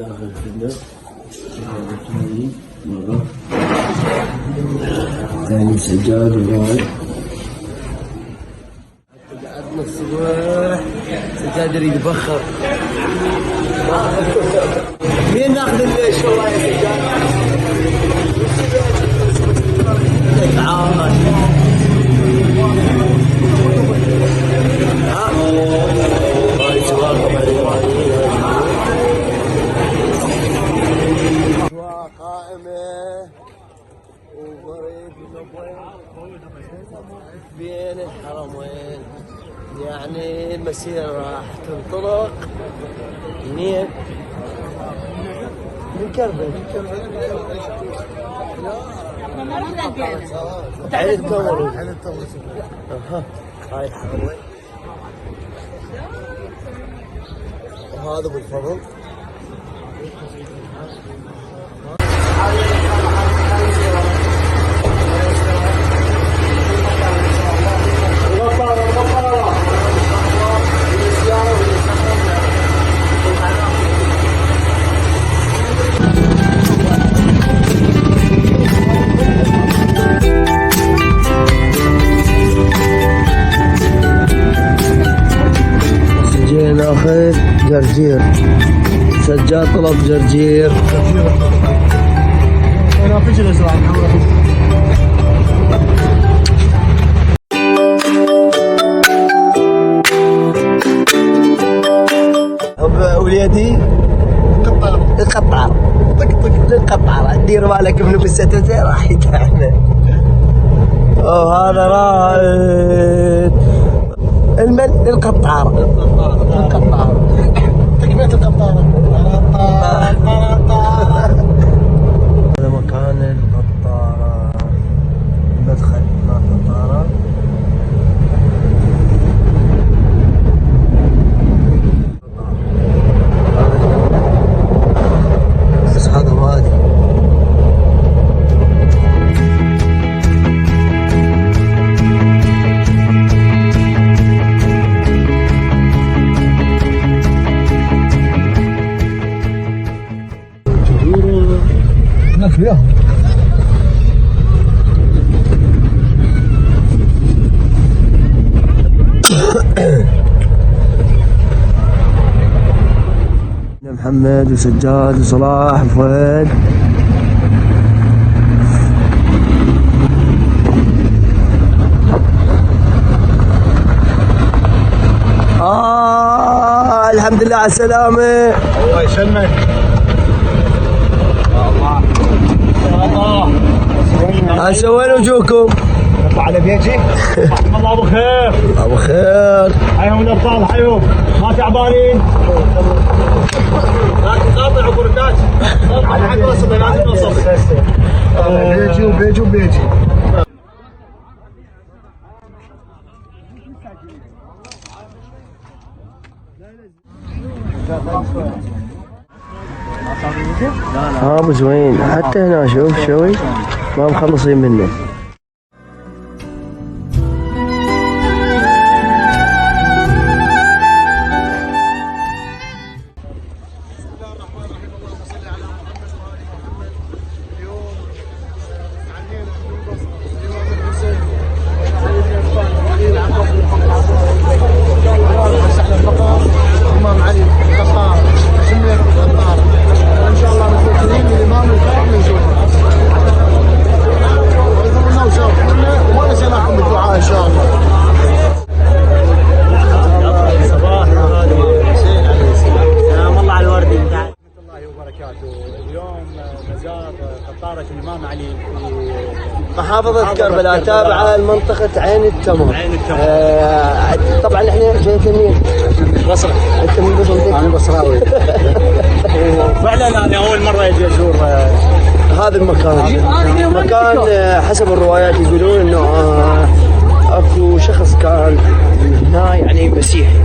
داخل الفندق مرة ثاني سجاد وراي قعدنا الصبح سجاد يريد يبخر مين ناخذ الشورى يا سجاد؟ تعال قائمة وضريب بين الحرمين، يعني المسيرة راح تنطلق منين؟ من كربلاء عين التمر. هاي الحرمين وهذا بالفضل. جينا ناخذ جرجير، سجاد طلب جرجير. انا فيش الاسرع وليدي القطارة القطارة ديروا بالك من بساتة راح يتعمل. وهذا رائد القطارة تقنية القطارة. هذا مكان القطارة، مدخل القطارة. بس هذا وادي. فيها محمد وسجاد وصلاح وفؤاد. الحمد لله على السلامة. الله يسلمك. سوين وجوكم؟ نطلع على بيجي. الله ابو خير. ابو خير. حيهم الابطال حيهم، ما تعبانين. لا تقاطع عبور الداش. حق نوصل لازم نوصل. بيجي وبيجي وبيجي. ابو زوين حتى هنا شوف شوي ما مخلصين منه. اليوم مازاد قطارة الأمام علي محافظة كربلاء تابعة لمنطقة عين التمر. طبعا احنا جايين منين؟ بصرة. انت من بصرتك؟ انا بصراوي. فعلا انا اول مرة اجي ازور هذا المكان. مكان حسب الروايات يقولون انه اكو شخص كان هنا يعني مسيحي،